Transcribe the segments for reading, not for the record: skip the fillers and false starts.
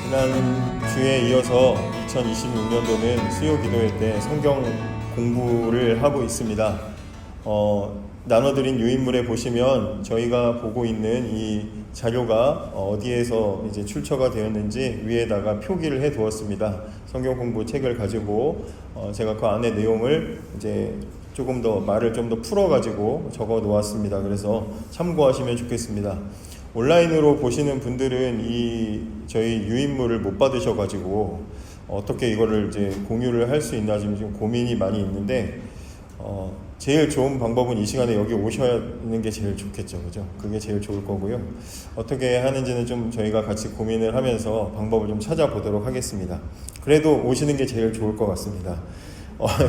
지난 주에 이어서 2026년도는 수요 기도회 때 성경 공부를 하고 있습니다. 나눠드린 유인물에 보시면 저희가 보고 있는 이 자료가 어디에서 이제 출처가 되었는지 위에다가 표기를 해 두었습니다. 성경 공부 책을 가지고 제가 그 안에 내용을 이제 조금 더 말을 좀 더 풀어가지고 적어 놓았습니다. 그래서 참고하시면 좋겠습니다. 온라인으로 보시는 분들은 이 저희 유인물을 못 받으셔가지고 어떻게 이거를 이제 공유를 할 수 있나 지금 고민이 많이 있는데 제일 좋은 방법은 이 시간에 여기 오셔는 게 제일 좋겠죠, 그죠? 그게 제일 좋을 거고요. 어떻게 하는지는 좀 저희가 같이 고민을 하면서 방법을 좀 찾아보도록 하겠습니다. 그래도 오시는 게 제일 좋을 것 같습니다.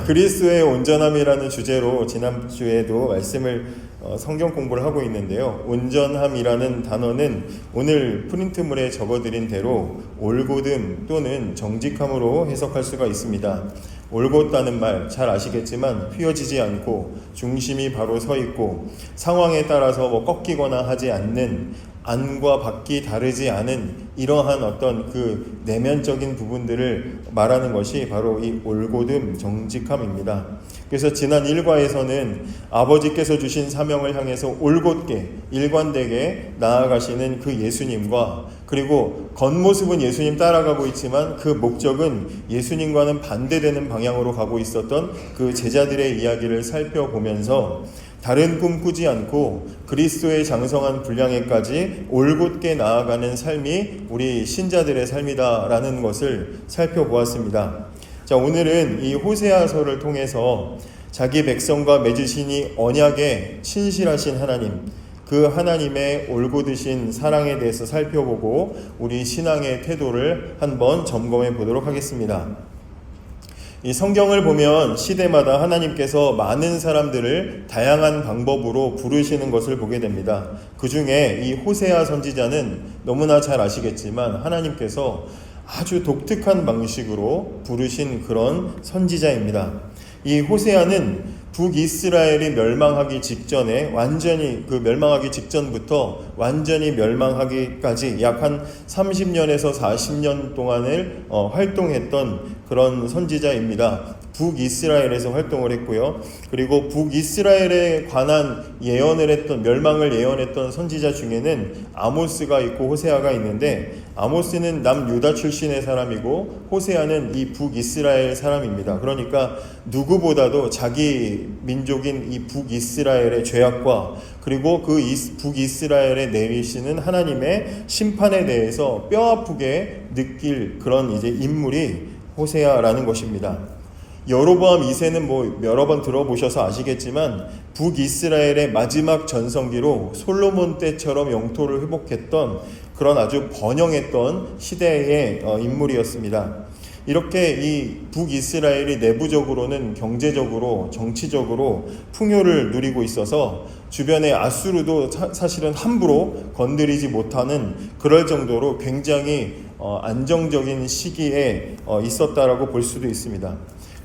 그리스도의 온전함이라는 주제로 지난주에도 말씀을 성경 공부를 하고 있는데요. 온전함이라는 단어는 오늘 프린트물에 적어드린 대로 올곧음 또는 정직함으로 해석할 수가 있습니다. 올곧다는 말 잘 아시겠지만 휘어지지 않고 중심이 바로 서 있고 상황에 따라서 꺾이거나 하지 않는 안과 밖이 다르지 않은 이러한 어떤 그 내면적인 부분들을 말하는 것이 바로 이 올곧음 정직함입니다. 그래서 지난 1과에서는 아버지께서 주신 사명을 향해서 올곧게 일관되게 나아가시는 그 예수님과 그리고 겉모습은 예수님 따라가고 있지만 그 목적은 예수님과는 반대되는 방향으로 가고 있었던 그 제자들의 이야기를 살펴보면서 다른 꿈 꾸지 않고 그리스도의 장성한 분량에까지 올곧게 나아가는 삶이 우리 신자들의 삶이다라는 것을 살펴보았습니다. 자, 오늘은 이 호세아서를 통해서 자기 백성과 맺으시니 언약에 신실하신 하나님, 그 하나님의 올곧으신 사랑에 대해서 살펴보고 우리 신앙의 태도를 한번 점검해 보도록 하겠습니다. 이 성경을 보면 시대마다 하나님께서 많은 사람들을 다양한 방법으로 부르시는 것을 보게 됩니다. 그 중에 이 호세아 선지자는 너무나 잘 아시겠지만 하나님께서 아주 독특한 방식으로 부르신 그런 선지자입니다. 이 호세아는 북이스라엘이 멸망하기 직전에 완전히 그 멸망하기 직전부터 완전히 멸망하기까지 약 한 30년에서 40년 동안을 활동했던 그런 선지자입니다. 북이스라엘에서 활동을 했고요. 그리고 북이스라엘에 관한 예언을 했던 멸망을 예언했던 선지자 중에는 아모스가 있고 호세아가 있는데 아모스는 남유다 출신의 사람이고 호세아는 이 북이스라엘 사람입니다. 그러니까 누구보다도 자기 민족인 이 북이스라엘의 죄악과 그리고 그 북이스라엘에 내리시는 하나님의 심판에 대해서 뼈아프게 느낄 그런 이제 인물이 호세아라는 것입니다. 여로보암 2세는 여러 번 들어보셔서 아시겠지만 북이스라엘의 마지막 전성기로 솔로몬 때처럼 영토를 회복했던 그런 아주 번영했던 시대의 인물이었습니다. 이렇게 이 북이스라엘이 내부적으로는 경제적으로 정치적으로 풍요를 누리고 있어서 주변의 아수르도 사실은 함부로 건드리지 못하는 그럴 정도로 굉장히 안정적인 시기에 있었다라고 볼 수도 있습니다.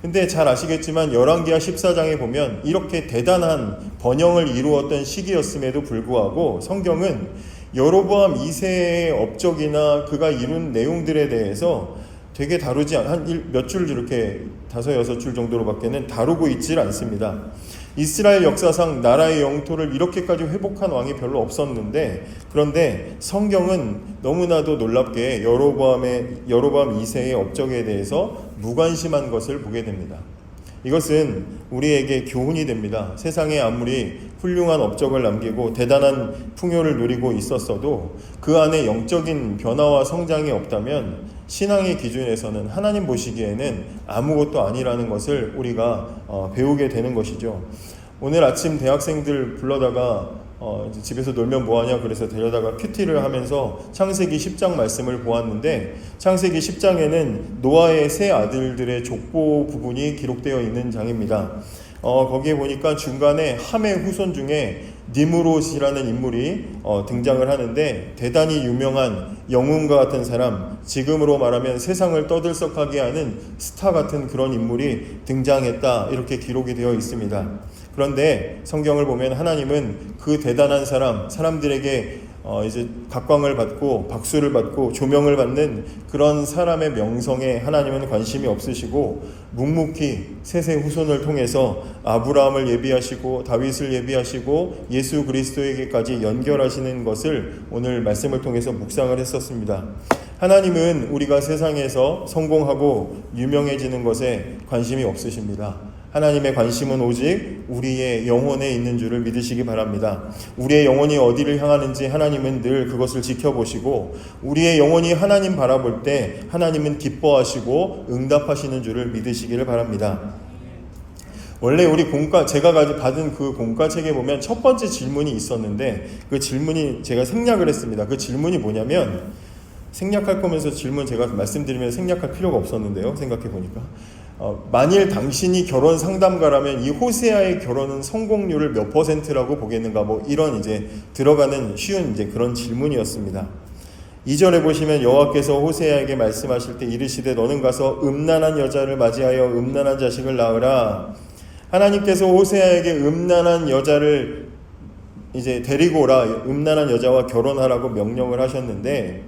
근데 잘 아시겠지만 열왕기하 14장에 보면 이렇게 대단한 번영을 이루었던 시기였음에도 불구하고 성경은 여로보암 2세의 업적이나 그가 이룬 내용들에 대해서 되게 다루지 한 몇 줄 이렇게 5-6줄 정도로밖에는 다루고 있질 않습니다. 이스라엘 역사상 나라의 영토를 이렇게까지 회복한 왕이 별로 없었는데 그런데 성경은 너무나도 놀랍게 여로보암 2세의 업적에 대해서 무관심한 것을 보게 됩니다. 이것은 우리에게 교훈이 됩니다. 세상에 아무리 훌륭한 업적을 남기고 대단한 풍요를 누리고 있었어도 그 안에 영적인 변화와 성장이 없다면 신앙의 기준에서는 하나님 보시기에는 아무것도 아니라는 것을 우리가 배우게 되는 것이죠. 오늘 아침 대학생들 불러다가 집에서 놀면 뭐하냐 그래서 데려다가 큐티를 하면서 창세기 10장 말씀을 보았는데 창세기 10장에는 노아의 세 아들들의 족보 부분이 기록되어 있는 장입니다. 거기에 보니까 중간에 함의 후손 중에 니므롯이라는 인물이 등장을 하는데 대단히 유명한 영웅과 같은 사람, 지금으로 말하면 세상을 떠들썩하게 하는 스타 같은 그런 인물이 등장했다 이렇게 기록이 되어 있습니다. 그런데 성경을 보면 하나님은 그 대단한 사람들에게 이제 각광을 받고 박수를 받고 조명을 받는 그런 사람의 명성에 하나님은 관심이 없으시고 묵묵히 셋의 후손을 통해서 아브라함을 예비하시고 다윗을 예비하시고 예수 그리스도에게까지 연결하시는 것을 오늘 말씀을 통해서 묵상을 했었습니다. 하나님은 우리가 세상에서 성공하고 유명해지는 것에 관심이 없으십니다. 하나님의 관심은 오직 우리의 영혼에 있는 줄을 믿으시기 바랍니다. 우리의 영혼이 어디를 향하는지 하나님은 늘 그것을 지켜보시고 우리의 영혼이 하나님 바라볼 때 하나님은 기뻐하시고 응답하시는 줄을 믿으시기를 바랍니다. 원래 우리 제가 받은 그 공과책에 보면 첫 번째 질문이 있었는데 그 질문이 제가 생략을 했습니다. 그 질문이 뭐냐면 생략할 거면서 질문 제가 말씀드리면 생략할 필요가 없었는데요. 생각해 보니까 만일 당신이 결혼 상담가라면 이 호세아의 결혼은 성공률을 몇 %라고 보겠는가, 뭐 이런 이제 들어가는 쉬운 이제 그런 질문이었습니다. 2절에 보시면 여호와께서 호세아에게 말씀하실 때 이르시되 너는 가서 음란한 여자를 맞이하여 음란한 자식을 낳으라. 하나님께서 호세아에게 음란한 여자를 이제 데리고 오라, 음란한 여자와 결혼하라고 명령을 하셨는데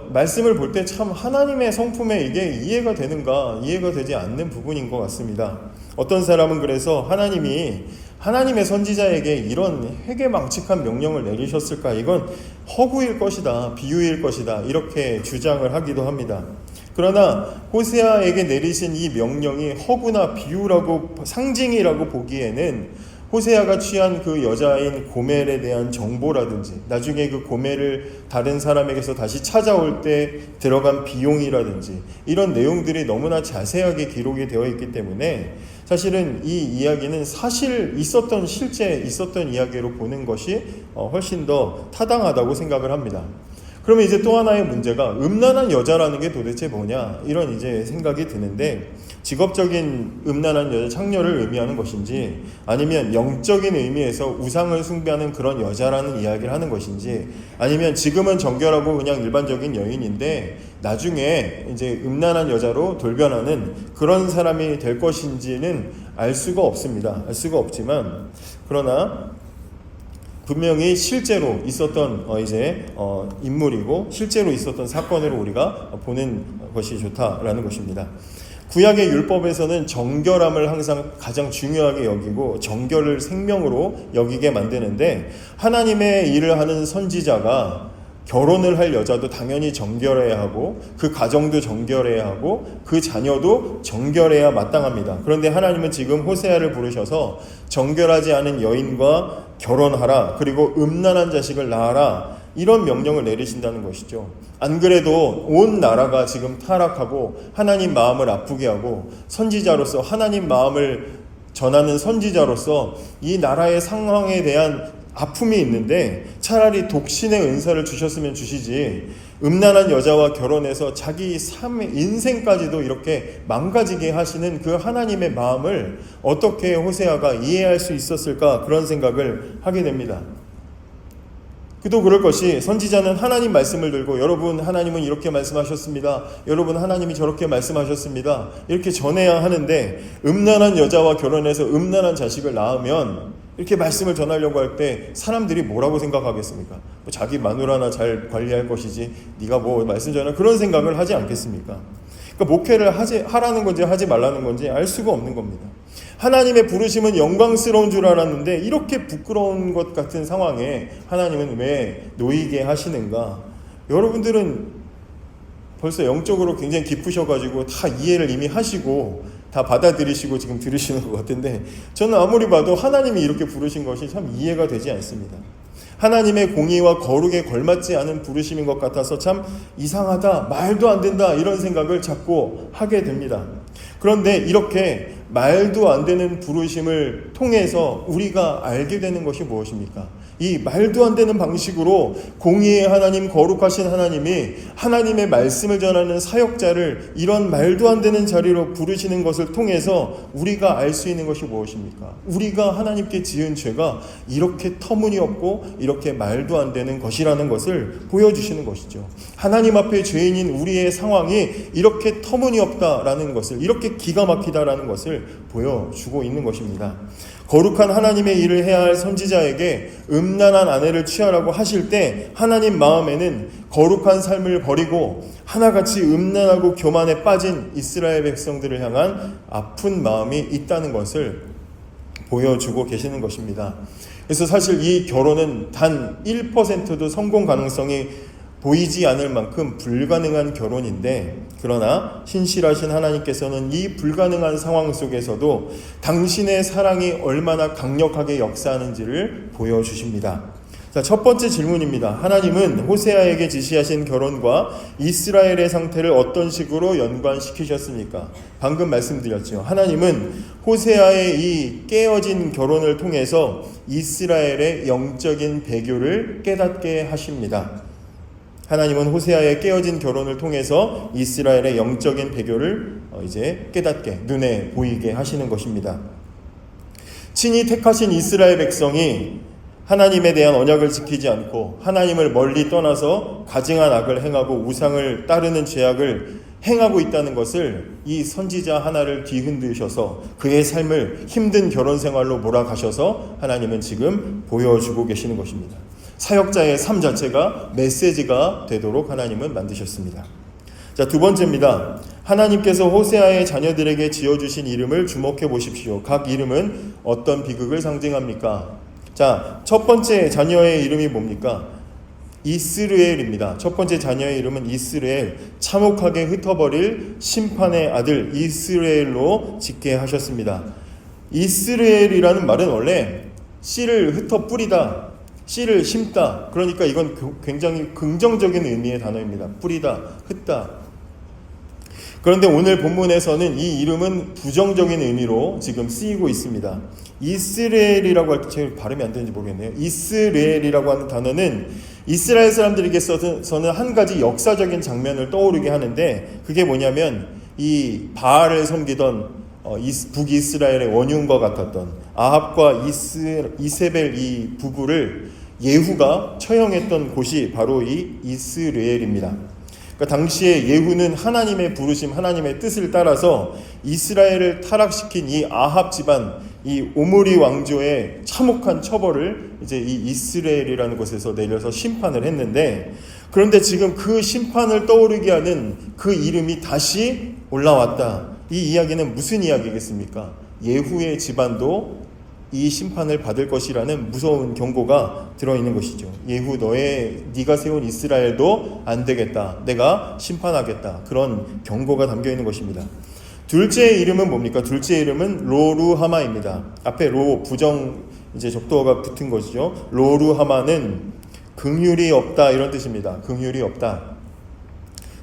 말씀을 볼 때 참 하나님의 성품에 이게 이해가 되는가, 이해가 되지 않는 부분인 것 같습니다. 어떤 사람은 그래서 하나님의 선지자에게 이런 회개망측한 명령을 내리셨을까? 이건 허구일 것이다, 비유일 것이다, 이렇게 주장을 하기도 합니다. 그러나 호세아에게 내리신 이 명령이 허구나 비유라고, 상징이라고 보기에는 호세아가 취한 그 여자인 고멜에 대한 정보라든지 나중에 그 고멜을 다른 사람에게서 다시 찾아올 때 들어간 비용이라든지 이런 내용들이 너무나 자세하게 기록이 되어 있기 때문에 사실은 이 이야기는 실제 있었던 이야기로 보는 것이 훨씬 더 타당하다고 생각을 합니다. 그러면 이제 또 하나의 문제가 음란한 여자라는 게 도대체 뭐냐, 이런 이제 생각이 드는데, 직업적인 음란한 여자, 창녀를 의미하는 것인지 아니면 영적인 의미에서 우상을 숭배하는 그런 여자라는 이야기를 하는 것인지, 아니면 지금은 정결하고 그냥 일반적인 여인인데 나중에 이제 음란한 여자로 돌변하는 그런 사람이 될 것인지는 알 수가 없습니다. 알 수가 없지만, 그러나 분명히 실제로 있었던 인물이고 실제로 있었던 사건으로 우리가 보는 것이 좋다라는 것입니다. 구약의 율법에서는 정결함을 항상 가장 중요하게 여기고 정결을 생명으로 여기게 만드는데, 하나님의 일을 하는 선지자가 결혼을 할 여자도 당연히 정결해야 하고 그 가정도 정결해야 하고 그 자녀도 정결해야 마땅합니다. 그런데 하나님은 지금 호세아를 부르셔서 정결하지 않은 여인과 결혼하라, 그리고 음란한 자식을 낳아라, 이런 명령을 내리신다는 것이죠. 안 그래도 온 나라가 지금 타락하고 하나님 마음을 아프게 하고 선지자로서 하나님 마음을 전하는 선지자로서 이 나라의 상황에 대한 아픔이 있는데 차라리 독신의 은사를 주셨으면 주시지, 음란한 여자와 결혼해서 자기 삶의 인생까지도 이렇게 망가지게 하시는 그 하나님의 마음을 어떻게 호세아가 이해할 수 있었을까, 그런 생각을 하게 됩니다. 그도 그럴 것이, 선지자는 하나님 말씀을 들고 여러분 하나님은 이렇게 말씀하셨습니다, 여러분 하나님이 저렇게 말씀하셨습니다, 이렇게 전해야 하는데 음란한 여자와 결혼해서 음란한 자식을 낳으면 이렇게 말씀을 전하려고 할 때 사람들이 뭐라고 생각하겠습니까? 뭐 자기 마누라나 잘 관리할 것이지 네가 뭐 말씀 전하, 그런 생각을 하지 않겠습니까? 그러니까 목회를 하라는 건지 하지 말라는 건지 알 수가 없는 겁니다. 하나님의 부르심은 영광스러운 줄 알았는데 이렇게 부끄러운 것 같은 상황에 하나님은 왜 놓이게 하시는가? 여러분들은 벌써 영적으로 굉장히 깊으셔가지고 다 이해를 이미 하시고 다 받아들이시고 지금 들으시는 것 같은데, 저는 아무리 봐도 하나님이 이렇게 부르신 것이 참 이해가 되지 않습니다. 하나님의 공의와 거룩에 걸맞지 않은 부르심인 것 같아서 참 이상하다, 말도 안 된다, 이런 생각을 자꾸 하게 됩니다. 그런데 이렇게 말도 안 되는 부르심을 통해서 우리가 알게 되는 것이 무엇입니까? 이 말도 안 되는 방식으로 공의의 하나님, 거룩하신 하나님이 하나님의 말씀을 전하는 사역자를 이런 말도 안 되는 자리로 부르시는 것을 통해서 우리가 알 수 있는 것이 무엇입니까? 우리가 하나님께 지은 죄가 이렇게 터무니없고 이렇게 말도 안 되는 것이라는 것을 보여주시는 것이죠. 하나님 앞에 죄인인 우리의 상황이 이렇게 터무니없다라는 것을, 이렇게 기가 막히다라는 것을 보여주고 있는 것입니다. 거룩한 하나님의 일을 해야 할 선지자에게 음란한 아내를 취하라고 하실 때 하나님 마음에는 거룩한 삶을 버리고 하나같이 음란하고 교만에 빠진 이스라엘 백성들을 향한 아픈 마음이 있다는 것을 보여주고 계시는 것입니다. 그래서 사실 이 결혼은 단 1%도 성공 가능성이 보이지 않을 만큼 불가능한 결혼인데, 그러나 신실하신 하나님께서는 이 불가능한 상황 속에서도 당신의 사랑이 얼마나 강력하게 역사하는지를 보여주십니다. 자, 첫 번째 질문입니다. 하나님은 호세아에게 지시하신 결혼과 이스라엘의 상태를 어떤 식으로 연관시키셨습니까? 방금 말씀드렸죠. 하나님은 호세아의 이 깨어진 결혼을 통해서 이스라엘의 영적인 배교를 깨닫게 하십니다. 하나님은 호세아의 깨어진 결혼을 통해서 이스라엘의 영적인 배교를 이제 깨닫게, 눈에 보이게 하시는 것입니다. 친히 택하신 이스라엘 백성이 하나님에 대한 언약을 지키지 않고 하나님을 멀리 떠나서 가증한 악을 행하고 우상을 따르는 죄악을 행하고 있다는 것을 이 선지자 하나를 뒤흔드셔서 그의 삶을 힘든 결혼 생활로 몰아가셔서 하나님은 지금 보여주고 계시는 것입니다. 사역자의 삶 자체가 메시지가 되도록 하나님은 만드셨습니다. 자, 두 번째입니다. 하나님께서 호세아의 자녀들에게 지어주신 이름을 주목해 보십시오. 각 이름은 어떤 비극을 상징합니까? 자, 첫 번째 자녀의 이름이 뭡니까? 이스르엘입니다. 첫 번째 자녀의 이름은 이스르엘, 참혹하게 흩어버릴 심판의 아들 이스르엘로 짓게 하셨습니다. 이스르엘이라는 말은 원래 씨를 흩어 뿌리다, 씨를 심다. 그러니까 이건 굉장히 긍정적인 의미의 단어입니다. 뿌리다, 흩다. 그런데 오늘 본문에서는 이 이름은 부정적인 의미로 지금 쓰이고 있습니다. 이스라엘이라고 할 때 제가 발음이 안 되는지 모르겠네요. 이스라엘이라고 하는 단어는 이스라엘 사람들에게서는 한 가지 역사적인 장면을 떠오르게 하는데, 그게 뭐냐면 이 바알을 섬기던 북이스라엘의 원흉과 같았던 아합과 이세벨 이 부부를 예후가 처형했던 곳이 바로 이 이스라엘입니다. 그러니까 당시에 예후는 하나님의 부르심, 하나님의 뜻을 따라서 이스라엘을 타락시킨 이 아합 집안, 이 오므리 왕조의 참혹한 처벌을 이제 이 이스라엘이라는 곳에서 내려서 심판을 했는데, 그런데 지금 그 심판을 떠오르게 하는 그 이름이 다시 올라왔다. 이 이야기는 무슨 이야기겠습니까? 예후의 집안도 이 심판을 받을 것이라는 무서운 경고가 들어있는 것이죠. 예후, 네가 세운 이스라엘도 안 되겠다. 내가 심판하겠다. 그런 경고가 담겨 있는 것입니다. 둘째 이름은 뭡니까? 둘째 이름은 로루하마입니다. 앞에 부정 이제 적도어가 붙은 것이죠. 로루하마는 긍휼이 없다, 이런 뜻입니다. 긍휼이 없다.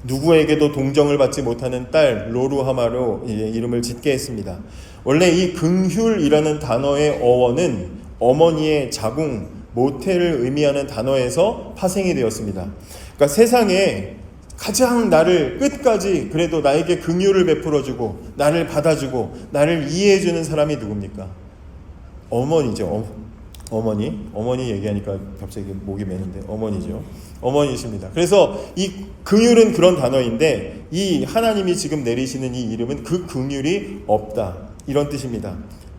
누구에게도 동정을 받지 못하는 딸 로루하마로 이름을 짓게 했습니다. 원래 이 긍휼이라는 단어의 어원은 어머니의 자궁, 모태를 의미하는 단어에서 파생이 되었습니다. 그러니까 세상에 가장 나를 끝까지 그래도 나에게 긍휼을 베풀어주고 나를 받아주고 나를 이해해주는 사람이 누굽니까? 어머니죠. 어머니 얘기하니까 갑자기 목이 메는데 어머니죠. 어머니십니다. 그래서 이 긍휼은 그런 단어인데, 이 하나님이 지금 내리시는 이 이름은 그 긍휼이 없다, 이런 뜻입니다.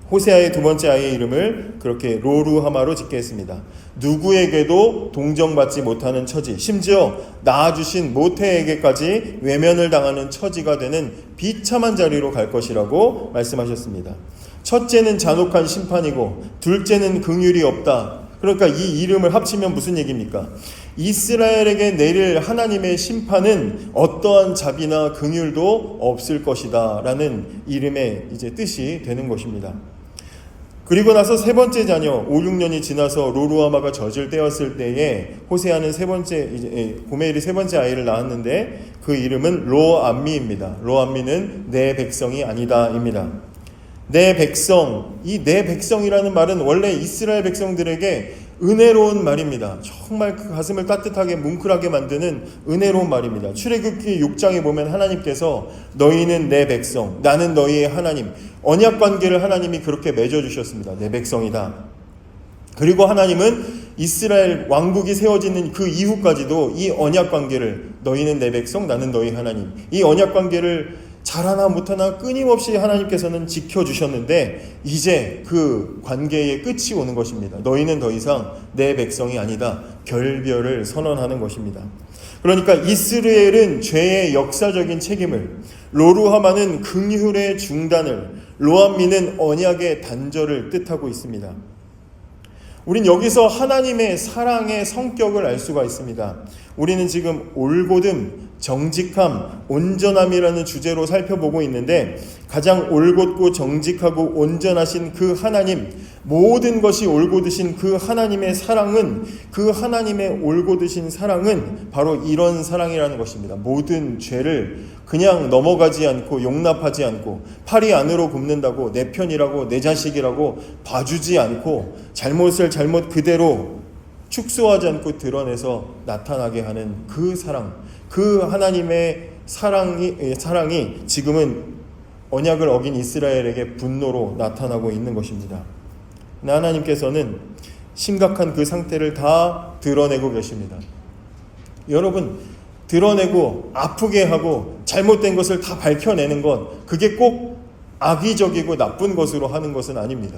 호세아의 두 번째 아이의 이름을 그렇게 로루하마로 짓게 했습니다. 누구에게도 동정받지 못하는 처지, 심지어 낳아주신 모태에게까지 외면을 당하는 처지가 되는 비참한 자리로 갈 것이라고 말씀하셨습니다. 첫째는 잔혹한 심판이고 둘째는 긍휼이 없다. 그러니까 이 이름을 합치면 무슨 얘기입니까? 이스라엘에게 내릴 하나님의 심판은 어떠한 자비나 긍휼도 없을 것이다 라는 이름의 이제 뜻이 되는 것입니다. 그리고 나서 세 번째 자녀, 5, 6년이 지나서 로루하마가 젖을 떼었을 때에 호세아는 고멜이 세 번째 아이를 낳았는데 그 이름은 로암미입니다. 로암미는 내 백성이 아니다입니다. 내 백성, 이 내 백성이라는 말은 원래 이스라엘 백성들에게 은혜로운 말입니다. 정말 그 가슴을 따뜻하게 뭉클하게 만드는 은혜로운 말입니다. 출애굽기 6장에 보면 하나님께서 너희는 내 백성, 나는 너희의 하나님, 언약 관계를 하나님이 그렇게 맺어주셨습니다. 내 백성이다. 그리고 하나님은 이스라엘 왕국이 세워지는 그 이후까지도 이 언약 관계를, 너희는 내 백성, 나는 너희 하나님, 이 언약 관계를 잘하나 못하나 끊임없이 하나님께서는 지켜주셨는데 이제 그 관계의 끝이 오는 것입니다. 너희는 더 이상 내 백성이 아니다. 결별을 선언하는 것입니다. 그러니까 이스라엘은 죄의 역사적인 책임을, 로루하마는 긍휼의 중단을, 로암미는 언약의 단절을 뜻하고 있습니다. 우린 여기서 하나님의 사랑의 성격을 알 수가 있습니다. 우리는 지금 올곧음, 정직함, 온전함이라는 주제로 살펴보고 있는데 가장 올곧고 정직하고 온전하신 그 하나님, 모든 것이 올곧으신 그 하나님의 사랑은, 그 하나님의 올곧으신 사랑은 바로 이런 사랑이라는 것입니다. 모든 죄를 그냥 넘어가지 않고 용납하지 않고 팔이 안으로 굽는다고 내 편이라고 내 자식이라고 봐주지 않고 잘못을 잘못 그대로 축소하지 않고 드러내서 나타나게 하는 그 사랑, 그 하나님의 사랑이 지금은 언약을 어긴 이스라엘에게 분노로 나타나고 있는 것입니다. 하나님께서는 심각한 그 상태를 다 드러내고 계십니다. 여러분, 드러내고 아프게 하고 잘못된 것을 다 밝혀내는 것, 그게 꼭 악의적이고 나쁜 것으로 하는 것은 아닙니다.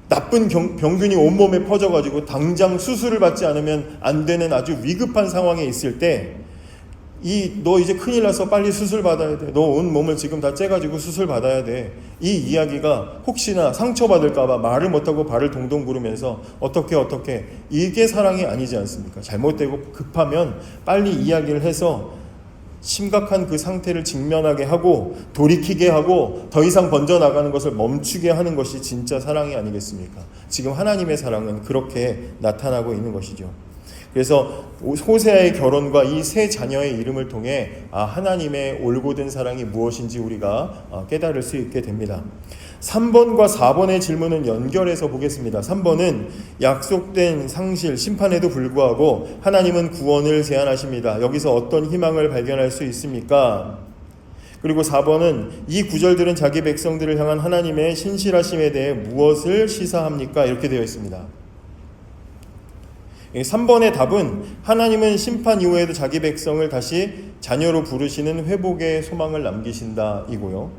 나쁜 병균이 온몸에 퍼져가지고 당장 수술을 받지 않으면 안 되는 아주 위급한 상황에 있을 때 너 이제 큰일 나서 빨리 수술 받아야 돼. 너 온 몸을 지금 다 째가지고 수술 받아야 돼. 이 이야기가 혹시나 상처받을까봐 말을 못하고 발을 동동 구르면서 어떻게 이게 사랑이 아니지 않습니까? 잘못되고 급하면 빨리 이야기를 해서 심각한 그 상태를 직면하게 하고 돌이키게 하고 더 이상 번져나가는 것을 멈추게 하는 것이 진짜 사랑이 아니겠습니까? 지금 하나님의 사랑은 그렇게 나타나고 있는 것이죠. 그래서 호세아의 결혼과 이 세 자녀의 이름을 통해 하나님의 올곧은 사랑이 무엇인지 우리가 깨달을 수 있게 됩니다. 3번과 4번의 질문은 연결해서 보겠습니다. 3번은 약속된 상실, 심판에도 불구하고 하나님은 구원을 제안하십니다. 여기서 어떤 희망을 발견할 수 있습니까? 그리고 4번은 이 구절들은 자기 백성들을 향한 하나님의 신실하심에 대해 무엇을 시사합니까? 이렇게 되어 있습니다. 3번의 답은 하나님은 심판 이후에도 자기 백성을 다시 자녀로 부르시는 회복의 소망을 남기신다 이고요.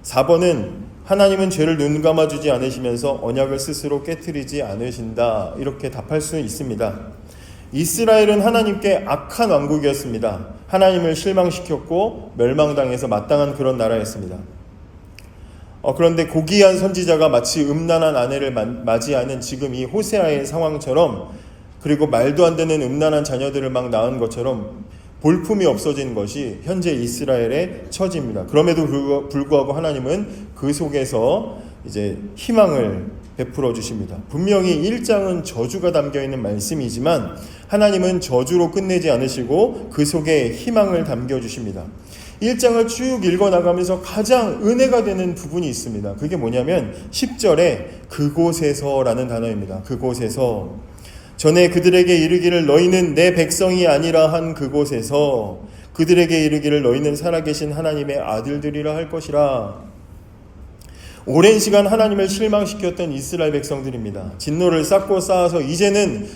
4번은 하나님은 죄를 눈감아주지 않으시면서 언약을 스스로 깨트리지 않으신다, 이렇게 답할 수 있습니다. 이스라엘은 하나님께 악한 왕국이었습니다. 하나님을 실망시켰고 멸망당해서 마땅한 그런 나라였습니다. 그런데 고귀한 선지자가 마치 음란한 아내를 맞이하는 지금 이 호세아의 상황처럼, 그리고 말도 안 되는 음란한 자녀들을 막 낳은 것처럼 볼품이 없어진 것이 현재 이스라엘의 처지입니다. 그럼에도 불구하고 하나님은 그 속에서 이제 희망을 베풀어 주십니다. 분명히 1장은 저주가 담겨 있는 말씀이지만 하나님은 저주로 끝내지 않으시고 그 속에 희망을 담겨 주십니다. 1장을 쭉 읽어나가면서 가장 은혜가 되는 부분이 있습니다. 그게 뭐냐면 10절에 그곳에서라는 단어입니다. 그곳에서. 전에 그들에게 이르기를 너희는 내 백성이 아니라 한 그곳에서 그들에게 이르기를 너희는 살아계신 하나님의 아들들이라 할 것이라. 오랜 시간 하나님을 실망시켰던 이스라엘 백성들입니다. 진노를 쌓고 쌓아서 이제는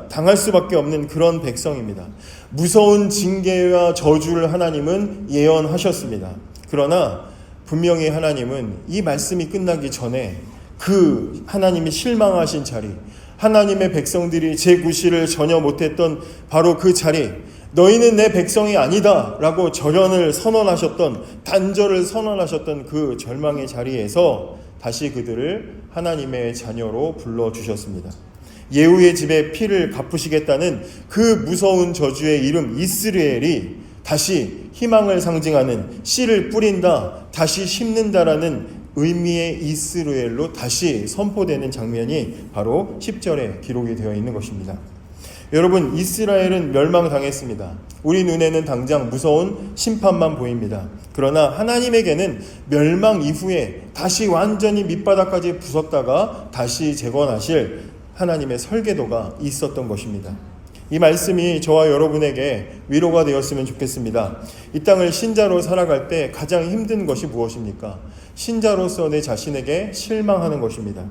당할 수밖에 없는 그런 백성입니다. 무서운 징계와 저주를 하나님은 예언하셨습니다. 그러나 분명히 하나님은 이 말씀이 끝나기 전에 그 하나님이 실망하신 자리, 하나님의 백성들이 제9시를 전혀 못했던 바로 그 자리, 너희는 내 백성이 아니다 라고 절연을 선언하셨던, 단절을 선언하셨던 그 절망의 자리에서 다시 그들을 하나님의 자녀로 불러주셨습니다. 예후의 집에 피를 갚으시겠다는 그 무서운 저주의 이름 이스라엘이 다시 희망을 상징하는 씨를 뿌린다, 다시 심는다라는 의미의 이스라엘로 다시 선포되는 장면이 바로 10절에 기록이 되어 있는 것입니다. 여러분, 이스라엘은 멸망당했습니다. 우리 눈에는 당장 무서운 심판만 보입니다. 그러나 하나님에게는 멸망 이후에 다시 완전히 밑바닥까지 부쉈다가 다시 재건하실 하나님의 설계도가 있었던 것입니다. 이 말씀이 저와 여러분에게 위로가 되었으면 좋겠습니다. 이 땅을 신자로 살아갈 때 가장 힘든 것이 무엇입니까? 신자로서 내 자신에게 실망하는 것입니다.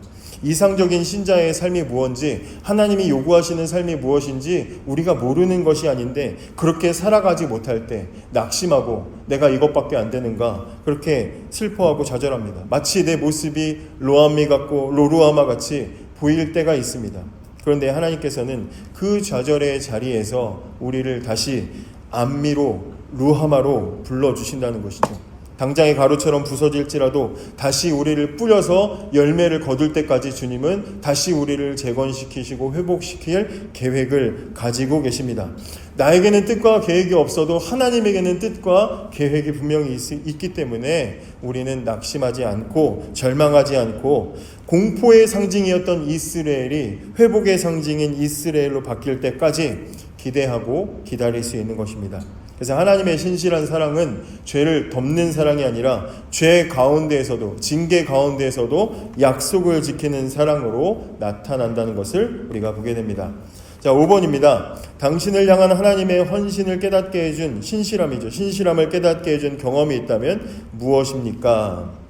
이상적인 신자의 삶이 무엇인지, 하나님이 요구하시는 삶이 무엇인지 우리가 모르는 것이 아닌데, 그렇게 살아가지 못할 때 낙심하고 내가 이것밖에 안 되는가, 그렇게 슬퍼하고 좌절합니다. 마치 내 모습이 로루아마 같이 보일 때가 있습니다. 그런데 하나님께서는 그 좌절의 자리에서 우리를 다시 암미로, 루하마로 불러주신다는 것이죠. 당장의 가루처럼 부서질지라도 다시 우리를 뿌려서 열매를 거둘 때까지 주님은 다시 우리를 재건시키시고 회복시킬 계획을 가지고 계십니다. 나에게는 뜻과 계획이 없어도 하나님에게는 뜻과 계획이 분명히 있기 때문에 우리는 낙심하지 않고 절망하지 않고, 공포의 상징이었던 이스라엘이 회복의 상징인 이스라엘로 바뀔 때까지 기대하고 기다릴 수 있는 것입니다. 그래서 하나님의 신실한 사랑은 죄를 덮는 사랑이 아니라 죄 가운데에서도, 징계 가운데에서도 약속을 지키는 사랑으로 나타난다는 것을 우리가 보게 됩니다. 자, 5번입니다. 당신을 향한 하나님의 헌신을 깨닫게 해준 신실함이죠. 신실함을 깨닫게 해준 경험이 있다면 무엇입니까?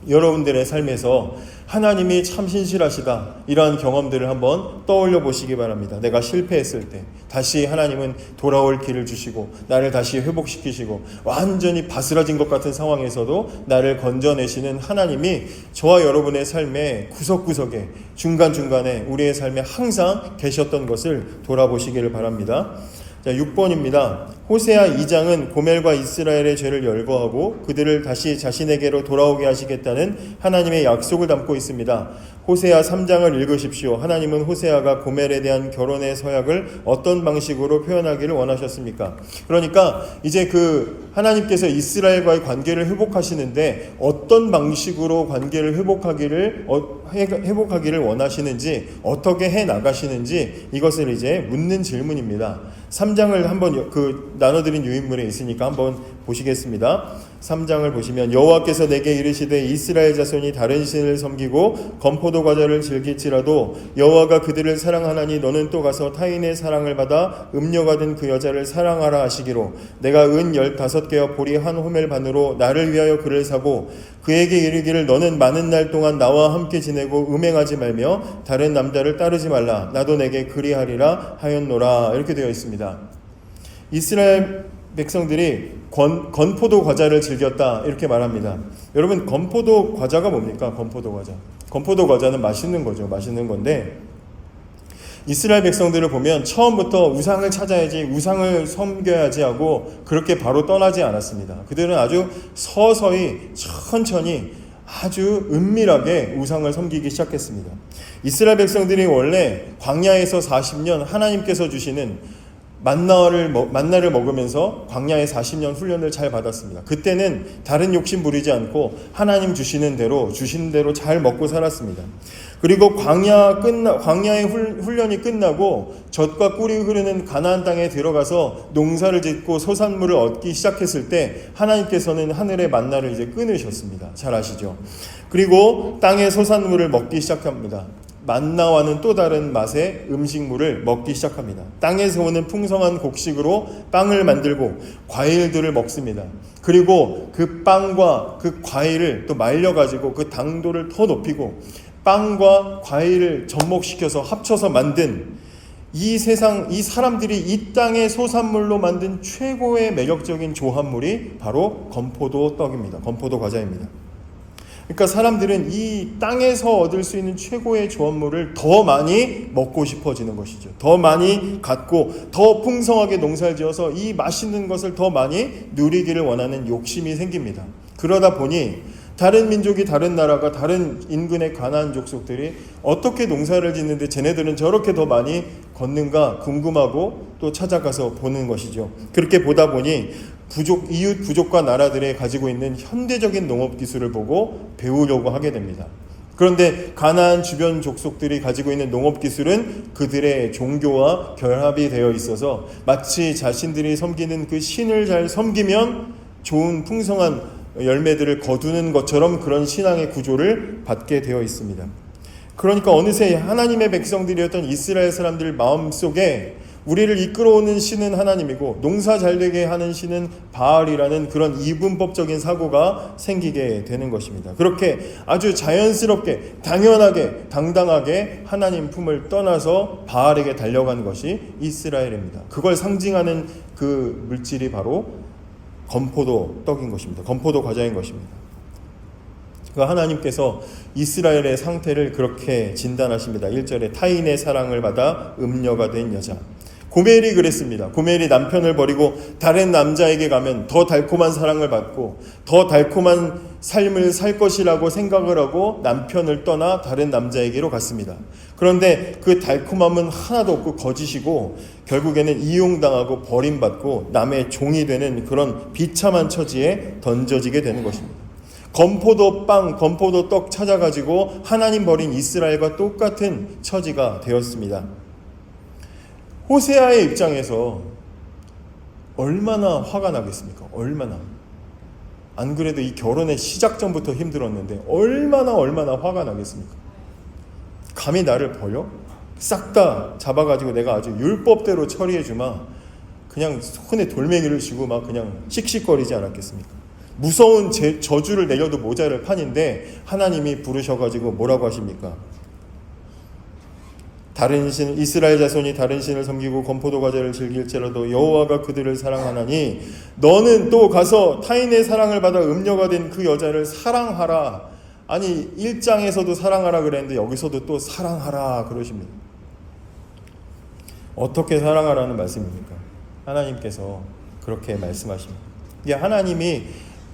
여러분들의 삶에서 하나님이 참 신실하시다, 이러한 경험들을 한번 떠올려 보시기 바랍니다. 내가 실패했을 때 다시 하나님은 돌아올 길을 주시고 나를 다시 회복시키시고, 완전히 바스라진 것 같은 상황에서도 나를 건져내시는 하나님이 저와 여러분의 삶의 구석구석에, 중간중간에 우리의 삶에 항상 계셨던 것을 돌아보시기를 바랍니다. 자, 6번입니다. 호세아 2장은 고멜과 이스라엘의 죄를 열거하고 그들을 다시 자신에게로 돌아오게 하시겠다는 하나님의 약속을 담고 있습니다. 호세아 3장을 읽으십시오. 하나님은 호세아가 고멜에 대한 결혼의 서약을 어떤 방식으로 표현하기를 원하셨습니까? 그러니까 이제 하나님께서 이스라엘과의 관계를 회복하시는데 어떤 방식으로 관계를 회복하기를 원하시는지, 어떻게 해 나가시는지, 이것을 이제 묻는 질문입니다. 3장을 한번 나눠드린 유인물에 있으니까 한번 보시겠습니다. 3장을 보시면, 여호와께서 내게 이르시되 이스라엘 자손이 다른 신을 섬기고 건포도 과자를 즐길지라도 여호와가 그들을 사랑하나니 너는 또 가서 타인의 사랑을 받아 음녀가 된 그 여자를 사랑하라 하시기로, 내가 은 15개와 보리 한 호멜 반으로 나를 위하여 그를 사고 그에게 이르기를 너는 많은 날 동안 나와 함께 지내고 음행하지 말며 다른 남자를 따르지 말라, 나도 내게 그리하리라 하였노라. 이렇게 되어 있습니다. 이스라엘 백성들이 건포도 과자를 즐겼다, 이렇게 말합니다. 여러분, 건포도 과자가 뭡니까? 건포도 과자. 건포도 과자는 맛있는 거죠. 맛있는 건데, 이스라엘 백성들을 보면 처음부터 우상을 찾아야지, 우상을 섬겨야지 하고 그렇게 바로 떠나지 않았습니다. 그들은 아주 서서히, 천천히, 아주 은밀하게 우상을 섬기기 시작했습니다. 이스라엘 백성들이 원래 광야에서 40년 하나님께서 주시는 만나를 먹으면서 광야의 40년 훈련을 잘 받았습니다. 그때는 다른 욕심 부리지 않고 하나님 주신 대로 잘 먹고 살았습니다. 그리고 광야의 훈련이 끝나고 젖과 꿀이 흐르는 가나안 땅에 들어가서 농사를 짓고 소산물을 얻기 시작했을 때 하나님께서는 하늘의 만나를 이제 끊으셨습니다. 잘 아시죠? 그리고 땅의 소산물을 먹기 시작합니다. 만나와는 또 다른 맛의 음식물을 먹기 시작합니다. 땅에서 오는 풍성한 곡식으로 빵을 만들고 과일들을 먹습니다. 그리고 그 빵과 그 과일을 또 말려가지고 그 당도를 더 높이고 빵과 과일을 접목시켜서 합쳐서 만든 이 사람들이 이 땅의 소산물로 만든 최고의 매력적인 조합물이 바로 건포도 떡입니다. 건포도 과자입니다. 그러니까 사람들은 이 땅에서 얻을 수 있는 최고의 조합물을 더 많이 먹고 싶어지는 것이죠. 더 많이 갖고 더 풍성하게 농사를 지어서 이 맛있는 것을 더 많이 누리기를 원하는 욕심이 생깁니다. 그러다 보니 다른 민족이, 다른 나라가, 다른 인근의 가나안 족속들이 어떻게 농사를 짓는데 쟤네들은 저렇게 더 많이 걷는가 궁금하고 또 찾아가서 보는 것이죠. 그렇게 보다 보니 이웃 부족과 나라들이 가지고 있는 현대적인 농업 기술을 보고 배우려고 하게 됩니다. 그런데 가나안 주변 족속들이 가지고 있는 농업 기술은 그들의 종교와 결합이 되어 있어서 마치 자신들이 섬기는 그 신을 잘 섬기면 좋은 풍성한 열매들을 거두는 것처럼 그런 신앙의 구조를 받게 되어 있습니다. 그러니까 어느새 하나님의 백성들이었던 이스라엘 사람들 마음속에 우리를 이끌어오는 신은 하나님이고 농사 잘되게 하는 신은 바알이라는 그런 이분법적인 사고가 생기게 되는 것입니다. 그렇게 아주 자연스럽게 당연하게 당당하게 하나님 품을 떠나서 바알에게 달려간 것이 이스라엘입니다. 그걸 상징하는 그 물질이 바로 건포도 떡인 것입니다. 건포도 과자인 것입니다. 그 하나님께서 이스라엘의 상태를 그렇게 진단하십니다. 1절에 타인의 사랑을 받아 음녀가 된 여자. 고멜이 그랬습니다. 고멜이 남편을 버리고 다른 남자에게 가면 더 달콤한 사랑을 받고 더 달콤한 삶을 살 것이라고 생각을 하고 남편을 떠나 다른 남자에게로 갔습니다. 그런데 그 달콤함은 하나도 없고 거짓이고 결국에는 이용당하고 버림받고 남의 종이 되는 그런 비참한 처지에 던져지게 되는 것입니다. 건포도 빵, 건포도 떡 찾아가지고 하나님 버린 이스라엘과 똑같은 처지가 되었습니다. 호세아의 입장에서 얼마나 화가 나겠습니까? 얼마나. 안 그래도 이 결혼의 시작 전부터 힘들었는데 얼마나 화가 나겠습니까? 감히 나를 버려? 싹 다 잡아가지고 내가 아주 율법대로 처리해주마. 그냥 손에 돌멩이를 쥐고 막 그냥 씩씩거리지 않았겠습니까? 무서운 저주를 내려도 모자랄 판인데 하나님이 부르셔가지고 뭐라고 하십니까? 다른 신 이스라엘 자손이 다른 신을 섬기고 건포도 과자를 즐길지라도 여호와가 그들을 사랑하나니 너는 또 가서 타인의 사랑을 받아 음녀가 된 그 여자를 사랑하라. 아니 1장에서도 사랑하라 그랬는데 여기서도 또 사랑하라 그러십니다. 어떻게 사랑하라는 말씀입니까? 하나님께서 그렇게 말씀하십니다. 이게 하나님이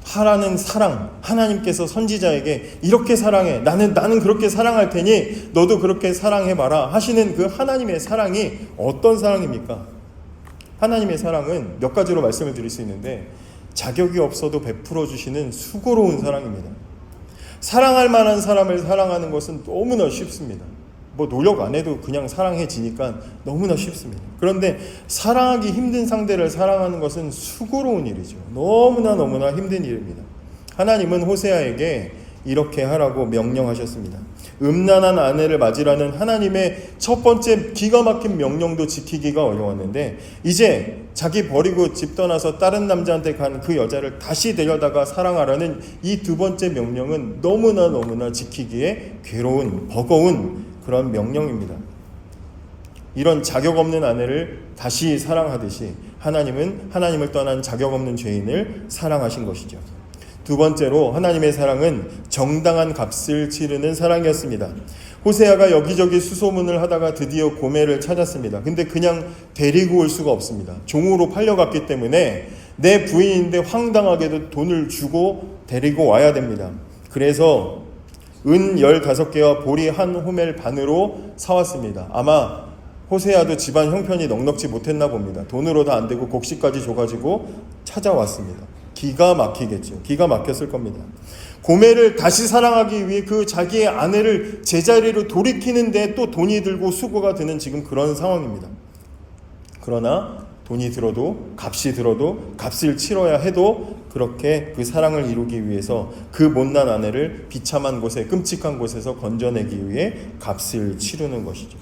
하라는 사랑, 하나님께서 선지자에게 이렇게 사랑해, 나는 그렇게 사랑할 테니 너도 그렇게 사랑해봐라 하시는 그 하나님의 사랑이 어떤 사랑입니까? 하나님의 사랑은 몇 가지로 말씀을 드릴 수 있는데 자격이 없어도 베풀어 주시는 수고로운 사랑입니다. 사랑할 만한 사람을 사랑하는 것은 너무나 쉽습니다. 뭐 노력 안 해도 그냥 사랑해지니까 너무나 쉽습니다. 그런데 사랑하기 힘든 상대를 사랑하는 것은 수고로운 일이죠. 너무나 힘든 일입니다. 하나님은 호세아에게 이렇게 하라고 명령하셨습니다. 음란한 아내를 맞으라는 하나님의 첫 번째 기가 막힌 명령도 지키기가 어려웠는데 이제 자기 버리고 집 떠나서 다른 남자한테 간 그 여자를 다시 데려다가 사랑하라는 이 두 번째 명령은 너무나 지키기에 괴로운 버거운 그런 명령입니다. 이런 자격 없는 아내를 다시 사랑하듯이 하나님은 하나님을 떠난 자격 없는 죄인을 사랑하신 것이죠. 두 번째로 하나님의 사랑은 정당한 값을 치르는 사랑이었습니다. 호세아가 여기저기 수소문을 하다가 드디어 고멜을 찾았습니다. 근데 그냥 데리고 올 수가 없습니다. 종으로 팔려갔기 때문에 내 부인인데 황당하게도 돈을 주고 데리고 와야 됩니다. 그래서 은 15개와 보리 한 호멜 반으로 사왔습니다. 아마 호세아도 집안 형편이 넉넉지 못했나 봅니다. 돈으로 다 안 되고 곡식까지 줘가지고 찾아왔습니다. 기가 막히겠죠. 기가 막혔을 겁니다. 고멜을 다시 사랑하기 위해 그 자기의 아내를 제자리로 돌이키는데 또 돈이 들고 수고가 드는 지금 그런 상황입니다. 그러나 돈이 들어도 값이 들어도 값을 치러야 해도 그렇게 그 사랑을 이루기 위해서 그 못난 아내를 비참한 곳에 끔찍한 곳에서 건져내기 위해 값을 치르는 것이죠.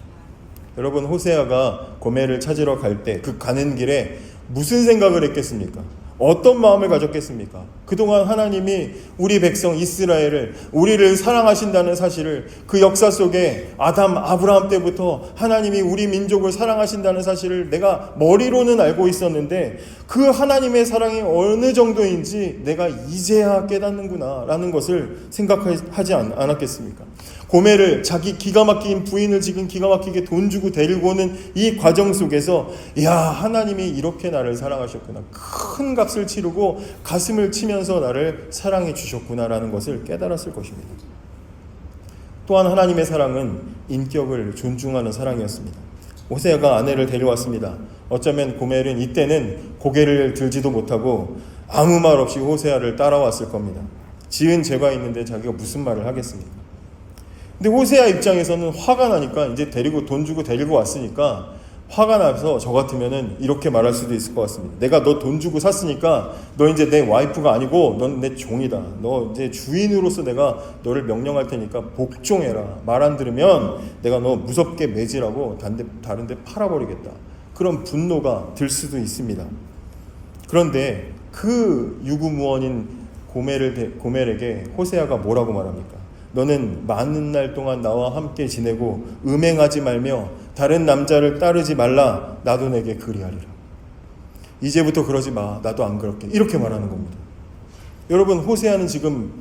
여러분 호세아가 고멜을 찾으러 갈 때 그 가는 길에 무슨 생각을 했겠습니까? 어떤 마음을 가졌겠습니까? 그동안 하나님이 우리 백성 이스라엘을 우리를 사랑하신다는 사실을 그 역사 속에 아브라함 때부터 하나님이 우리 민족을 사랑하신다는 사실을 내가 머리로는 알고 있었는데 그 하나님의 사랑이 어느 정도인지 내가 이제야 깨닫는구나 라는 것을 생각하지 않았겠습니까? 고멜을 자기 기가 막힌 부인을 지금 기가 막히게 돈 주고 데리고 오는 이 과정 속에서 야 하나님이 이렇게 나를 사랑하셨구나, 큰 값을 치르고 가슴을 치면서 나를 사랑해 주셨구나라는 것을 깨달았을 것입니다. 또한 하나님의 사랑은 인격을 존중하는 사랑이었습니다. 호세아가 아내를 데려왔습니다. 어쩌면 고멜은 이때는 고개를 들지도 못하고 아무 말 없이 호세아를 따라왔을 겁니다. 지은 죄가 있는데 자기가 무슨 말을 하겠습니까? 근데 호세아 입장에서는 화가 나니까 이제 돈 주고 데리고 왔으니까 화가 나서 저 같으면은 이렇게 말할 수도 있을 것 같습니다. 내가 너 돈 주고 샀으니까 너 이제 내 와이프가 아니고 넌 내 종이다. 너 이제 주인으로서 내가 너를 명령할 테니까 복종해라. 말 안 들으면 내가 너 무섭게 매질하고 다른 데 팔아버리겠다. 그런 분노가 들 수도 있습니다. 그런데 그 유구무원인 고멜에게 호세아가 뭐라고 말합니까? 너는 많은 날 동안 나와 함께 지내고 음행하지 말며 다른 남자를 따르지 말라. 나도 내게 그리하리라. 이제부터 그러지 마. 나도 안 그럴게. 이렇게 말하는 겁니다. 여러분, 호세아는 지금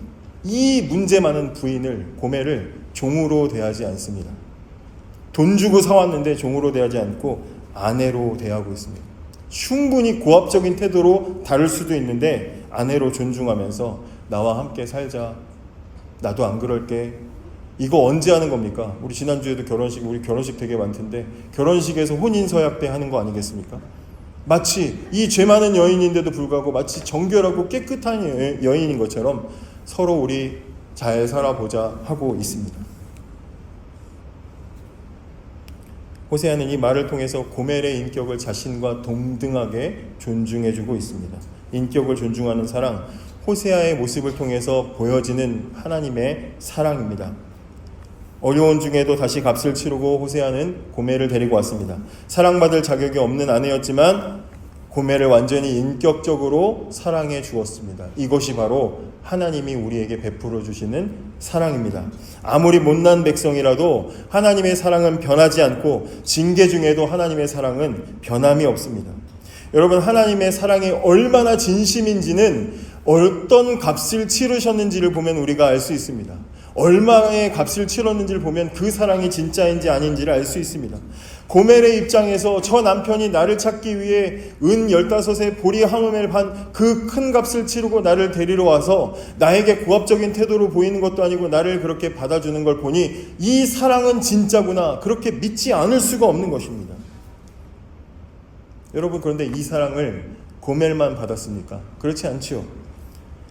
이 문제 많은 부인을, 고멜을 종으로 대하지 않습니다. 돈 주고 사왔는데 종으로 대하지 않고 아내로 대하고 있습니다. 충분히 고압적인 태도로 다룰 수도 있는데 아내로 존중하면서 나와 함께 살자. 나도 안 그럴게. 이거 언제 하는 겁니까? 우리 지난주에도 우리 결혼식 되게 많던데 결혼식에서 혼인서약 때 하는 거 아니겠습니까? 마치 이 죄 많은 여인인데도 불구하고 마치 정결하고 깨끗한 여인인 것처럼 서로 우리 잘 살아보자 하고 있습니다. 호세아는 이 말을 통해서 고멜의 인격을 자신과 동등하게 존중해주고 있습니다. 인격을 존중하는 사랑, 호세아의 모습을 통해서 보여지는 하나님의 사랑입니다. 어려운 중에도 다시 값을 치르고 호세아는 고멜을 데리고 왔습니다. 사랑받을 자격이 없는 아내였지만 고멜을 완전히 인격적으로 사랑해 주었습니다. 이것이 바로 하나님이 우리에게 베풀어 주시는 사랑입니다. 아무리 못난 백성이라도 하나님의 사랑은 변하지 않고 징계 중에도 하나님의 사랑은 변함이 없습니다. 여러분, 하나님의 사랑이 얼마나 진심인지는 어떤 값을 치르셨는지를 보면 우리가 알 수 있습니다. 얼마의 값을 치렀는지를 보면 그 사랑이 진짜인지 아닌지를 알 수 있습니다. 고멜의 입장에서 저 남편이 나를 찾기 위해 은 15의 보리 한 오멜 반 그 큰 값을 치르고 나를 데리러 와서 나에게 고압적인 태도로 보이는 것도 아니고 나를 그렇게 받아주는 걸 보니 이 사랑은 진짜구나, 그렇게 믿지 않을 수가 없는 것입니다. 여러분, 그런데 이 사랑을 고멜만 받았습니까? 그렇지 않지요.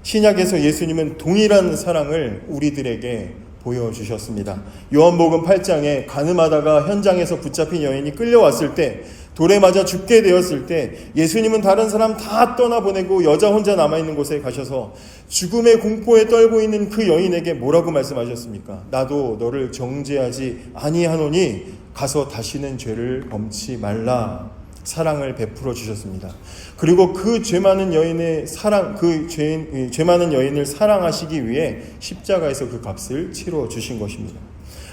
신약에서 예수님은 동일한 사랑을 우리들에게 보여주셨습니다. 요한복음 8장에 가늠하다가 현장에서 붙잡힌 여인이 끌려왔을 때, 돌에 맞아 죽게 되었을 때 예수님은 다른 사람 다 떠나보내고 여자 혼자 남아있는 곳에 가셔서 죽음의 공포에 떨고 있는 그 여인에게 뭐라고 말씀하셨습니까? 나도 너를 정죄하지 아니하노니 가서 다시는 죄를 범치 말라. 사랑을 베풀어 주셨습니다. 그리고 그 죄 많은 여인의 사랑, 죄 많은 여인을 사랑하시기 위해 십자가에서 그 값을 치러 주신 것입니다.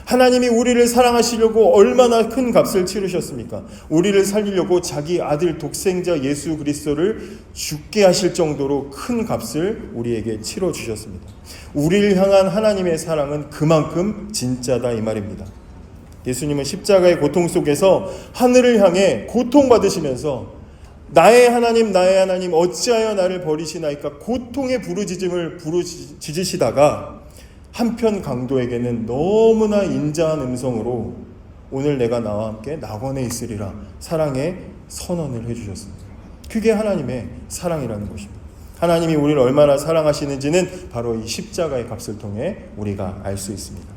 하나님이 우리를 사랑하시려고 얼마나 큰 값을 치르셨습니까? 우리를 살리려고 자기 아들 독생자 예수 그리스도를 죽게 하실 정도로 큰 값을 우리에게 치러 주셨습니다. 우리를 향한 하나님의 사랑은 그만큼 진짜다, 이 말입니다. 예수님은 십자가의 고통 속에서 하늘을 향해 고통받으시면서 나의 하나님 어찌하여 나를 버리시나이까 고통의 부르짖음을 부르짖으시다가 한편 강도에게는 너무나 인자한 음성으로 오늘 내가 나와 함께 낙원에 있으리라 사랑의 선언을 해주셨습니다. 그게 하나님의 사랑이라는 것입니다. 하나님이 우리를 얼마나 사랑하시는지는 바로 이 십자가의 값을 통해 우리가 알 수 있습니다.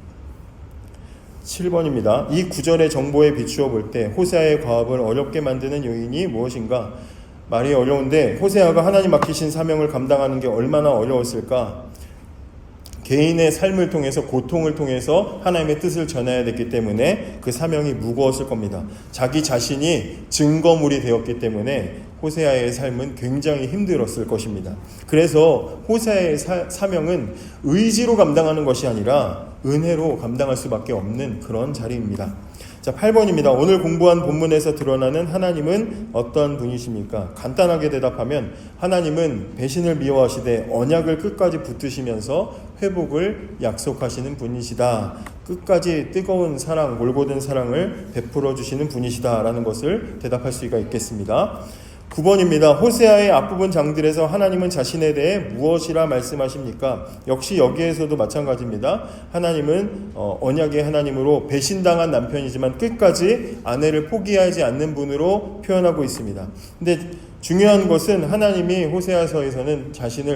7번입니다. 이 구절의 정보에 비추어 볼 때 호세아의 과업을 어렵게 만드는 요인이 무엇인가? 말이 어려운데 호세아가 하나님 맡기신 사명을 감당하는 게 얼마나 어려웠을까? 개인의 삶을 통해서, 고통을 통해서 하나님의 뜻을 전해야 됐기 때문에 그 사명이 무거웠을 겁니다. 자기 자신이 증거물이 되었기 때문에 호세아의 삶은 굉장히 힘들었을 것입니다. 그래서 호세아의 사명은 의지로 감당하는 것이 아니라 은혜로 감당할 수밖에 없는 그런 자리입니다. 자, 8번입니다. 오늘 공부한 본문에서 드러나는 하나님은 어떤 분이십니까? 간단하게 대답하면 하나님은 배신을 미워하시되 언약을 끝까지 붙드시면서 회복을 약속하시는 분이시다. 끝까지 뜨거운 사랑, 몰고든 사랑을 베풀어 주시는 분이시다라는 것을 대답할 수가 있겠습니다. 9번입니다. 호세아의 앞부분 장들에서 하나님은 자신에 대해 무엇이라 말씀하십니까? 역시 여기에서도 마찬가지입니다. 하나님은 언약의 하나님으로 배신당한 남편이지만 끝까지 아내를 포기하지 않는 분으로 표현하고 있습니다. 근데 중요한 것은 하나님이 호세아서에서는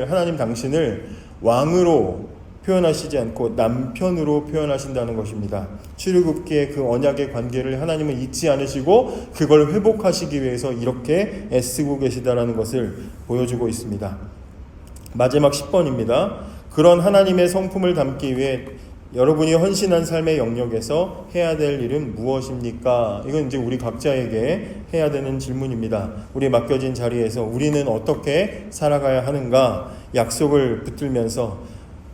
하나님 당신을 왕으로 표현하시지 않고 남편으로 표현하신다는 것입니다. 출애굽기의 그 언약의 관계를 하나님은 잊지 않으시고 그걸 회복하시기 위해서 이렇게 애쓰고 계시다라는 것을 보여주고 있습니다. 마지막 10번입니다. 그런 하나님의 성품을 담기 위해 여러분이 헌신한 삶의 영역에서 해야 될 일은 무엇입니까? 이건 이제 우리 각자에게 해야 되는 질문입니다. 우리 맡겨진 자리에서 우리는 어떻게 살아가야 하는가? 약속을 붙들면서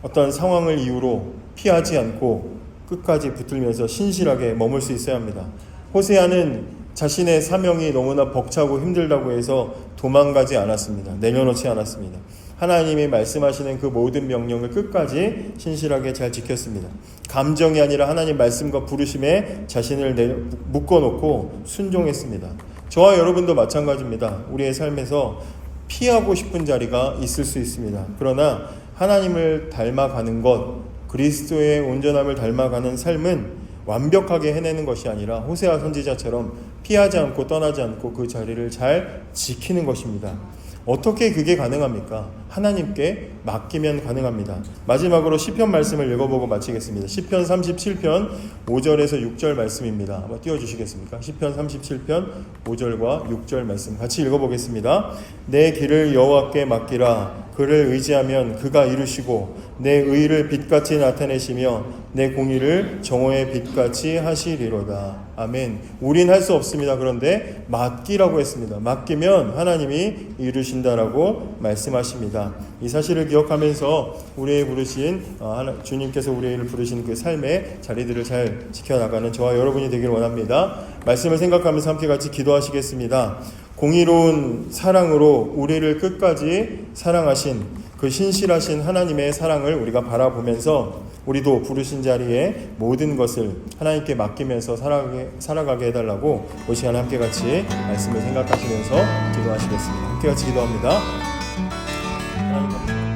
어떤 상황을 이유로 피하지 않고 끝까지 붙들면서 신실하게 머물 수 있어야 합니다. 호세아는 자신의 사명이 너무나 벅차고 힘들다고 해서 도망가지 않았습니다. 내려놓지 않았습니다. 하나님이 말씀하시는 그 모든 명령을 끝까지 신실하게 잘 지켰습니다. 감정이 아니라 하나님 말씀과 부르심에 자신을 묶어놓고 순종했습니다. 저와 여러분도 마찬가지입니다. 우리의 삶에서 피하고 싶은 자리가 있을 수 있습니다. 그러나 하나님을 닮아가는 것, 그리스도의 온전함을 닮아가는 삶은 완벽하게 해내는 것이 아니라 호세아 선지자처럼 피하지 않고 떠나지 않고 그 자리를 잘 지키는 것입니다. 어떻게 그게 가능합니까? 하나님께 맡기면 가능합니다. 마지막으로 시편 말씀을 읽어보고 마치겠습니다. 시편 37편 5절에서 6절 말씀입니다. 한번 띄워주시겠습니까? 시편 37편 5절과 6절 말씀 같이 읽어보겠습니다. 내 길을 여호와께 맡기라. 그를 의지하면 그가 이루시고 내 의를 빛같이 나타내시며 내 공의를 정오의 빛같이 하시리로다. 아멘. 우린 할 수 없습니다. 그런데 맡기라고 했습니다. 맡기면 하나님이 이루신다라고 말씀하십니다. 이 사실을 기억하면서 우리의 부르신 주님께서 우리를 부르신 그 삶의 자리들을 잘 지켜나가는 저와 여러분이 되기를 원합니다. 말씀을 생각하면서 함께 같이 기도하시겠습니다. 공의로운 사랑으로 우리를 끝까지 사랑하신 그 신실하신 하나님의 사랑을 우리가 바라보면서 우리도 부르신 자리에 모든 것을 하나님께 맡기면서 살아가게 해달라고 이 시간 함께 같이 말씀을 생각하시면서 기도하시겠습니다. 함께 같이 기도합니다. 하나님